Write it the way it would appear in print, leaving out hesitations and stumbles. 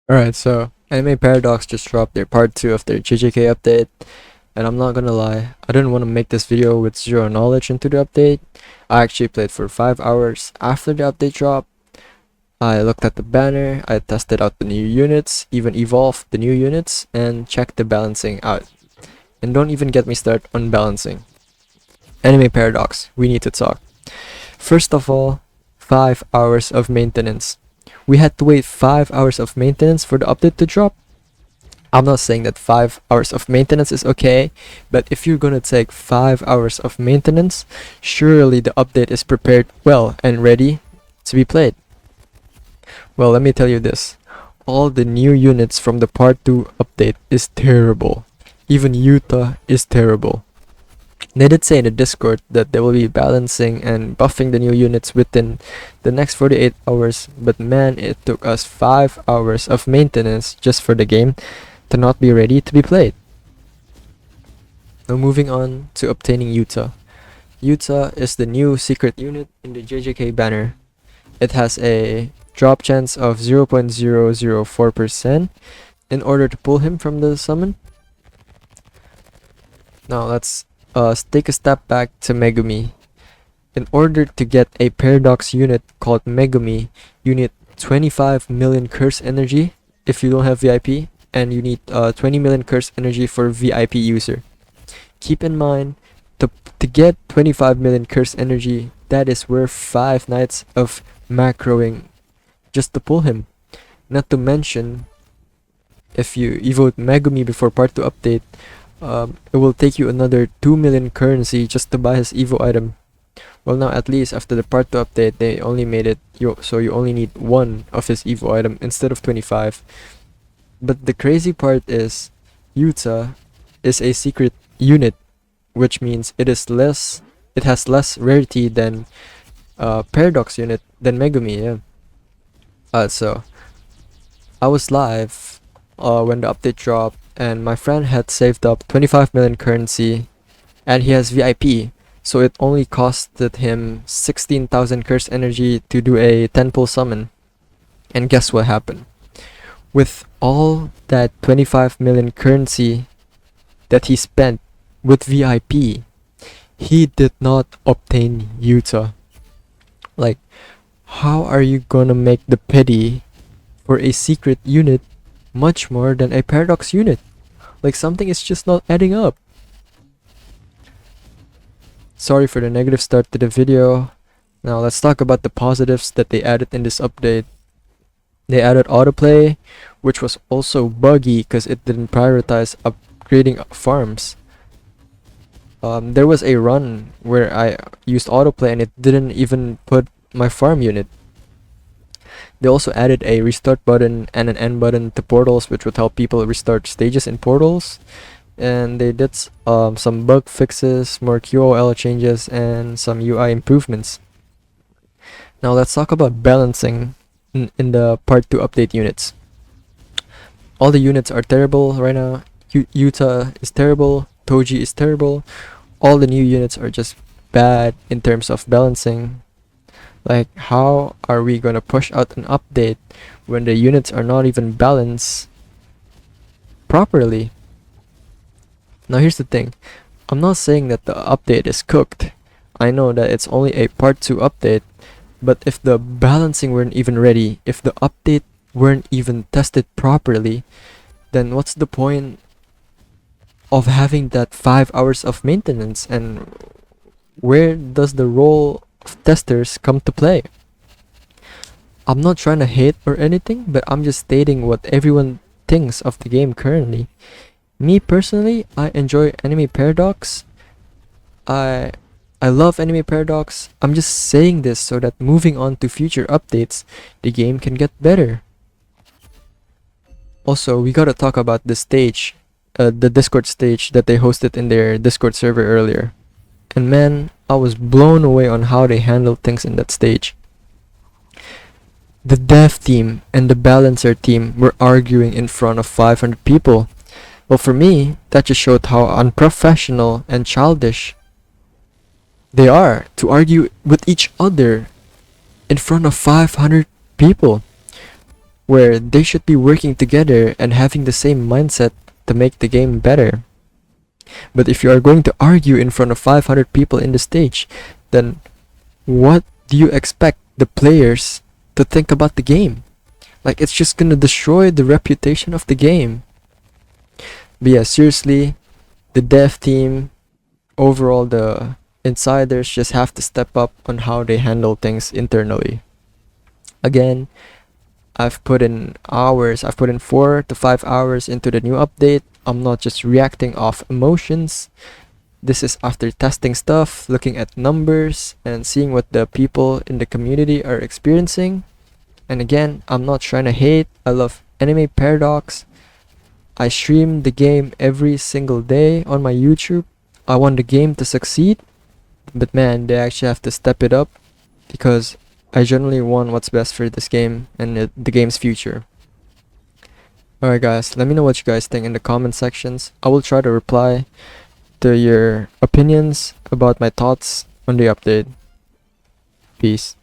Alright, so Anime Paradox just dropped their part 2 of their JJK update, and I'm not gonna lie, I didn't want to make this video with zero knowledge into the update. I actually played for 5 hours after the update dropped. I looked at the banner, I tested out the new units, even evolved the new units, and checked the balancing out. And don't even get me started on balancing. Anime Paradox, we need to talk. First of all, 5 hours of maintenance. We had to wait 5 hours of maintenance for the update to drop. I'm not saying that 5 hours of maintenance is okay, but if you're gonna take 5 hours of maintenance, surely the update is prepared well and ready to be played. Well, let me tell you this. All the new units from the part 2 update is terrible. Even Yuta is terrible. They did say in the Discord that they will be balancing and buffing the new units within the next 48 hours, but man, it took us 5 hours of maintenance just for the game to not be ready to be played. Now moving on to obtaining Yuta. Yuta is the new secret unit in the JJK banner. It has a drop chance of 0.004% in order to pull him from the summon. Now let's take a step back to Megumi. In order to get a Paradox unit called Megumi, you need 25 million curse energy if you don't have VIP, and you need 20 million curse energy for VIP user. Keep in mind, to get 25 million curse energy, that is worth 5 nights of macroing just to pull him. Not to mention, if you evote Megumi before part 2 update, it will take you another 2 million currency just to buy his Evo item. Well, now at least after the part 2 update, they only made it so you only need 1 of his Evo item instead of 25. But the crazy part is, Yuta is a secret unit, which means it has less rarity than Paradox unit than Megumi, yeah. So I was live when the update dropped, and my friend had saved up 25 million currency, and he has VIP, so it only costed him 16,000 curse energy to do a 10 pull summon. And guess what happened? With all that 25 million currency that he spent with VIP, he did not obtain Yuta. Like, how are you gonna make the pity for a secret unit much more than a Paradox unit? Like, something is just not adding up. Sorry for the negative start to the video. Now let's talk about the positives that they added in this update. They added autoplay, which was also buggy because it didn't prioritize upgrading farms. There was a run where I used autoplay and it didn't even put my farm unit. They also added a restart button and an end button to portals, which would help people restart stages in portals. And they did some bug fixes, more QoL changes, and some UI improvements. Now let's talk about balancing in the part 2 update units. All the units are terrible right now. Yuta is terrible, Toji is terrible. All the new units are just bad in terms of balancing. Like, how are we gonna push out an update when the units are not even balanced properly? Now here's the thing, I'm not saying that the update is cooked. I know that it's only a part 2 update, but if the balancing weren't even ready, if the update weren't even tested properly, then what's the point of having that 5 hours of maintenance, and where does the role of testers come to play? I'm not trying to hate or anything, but I'm just stating what everyone thinks of the game currently. Me personally, I enjoy Anime Paradox. I love Anime Paradox. I'm just saying this so that moving on to future updates, the game can get better. Also, we gotta talk about the stage, the Discord stage that they hosted in their Discord server earlier. And man, I was blown away on how they handled things in that stage. The dev team and the balancer team were arguing in front of 500 people. Well, for me, that just showed how unprofessional and childish they are to argue with each other in front of 500 people. where they should be working together and having the same mindset to make the game better. But if you are going to argue in front of 500 people in the stage, then what do you expect the players to think about the game? Like, it's just gonna destroy the reputation of the game. But yeah, seriously, the dev team, overall the insiders just have to step up on how they handle things internally. Again, I've put in 4 to 5 hours into the new update. I'm not just reacting off emotions. This is after testing stuff, looking at numbers, and seeing what the people in the community are experiencing. And again, I'm not trying to hate. I love Anime Paradox. I stream the game every single day on my YouTube. I want the game to succeed. But man, they actually have to step it up, because I generally want what's best for this game and the game's future. Alright guys, let me know what you guys think in the comment sections. I will try to reply to your opinions about my thoughts on the update. Peace.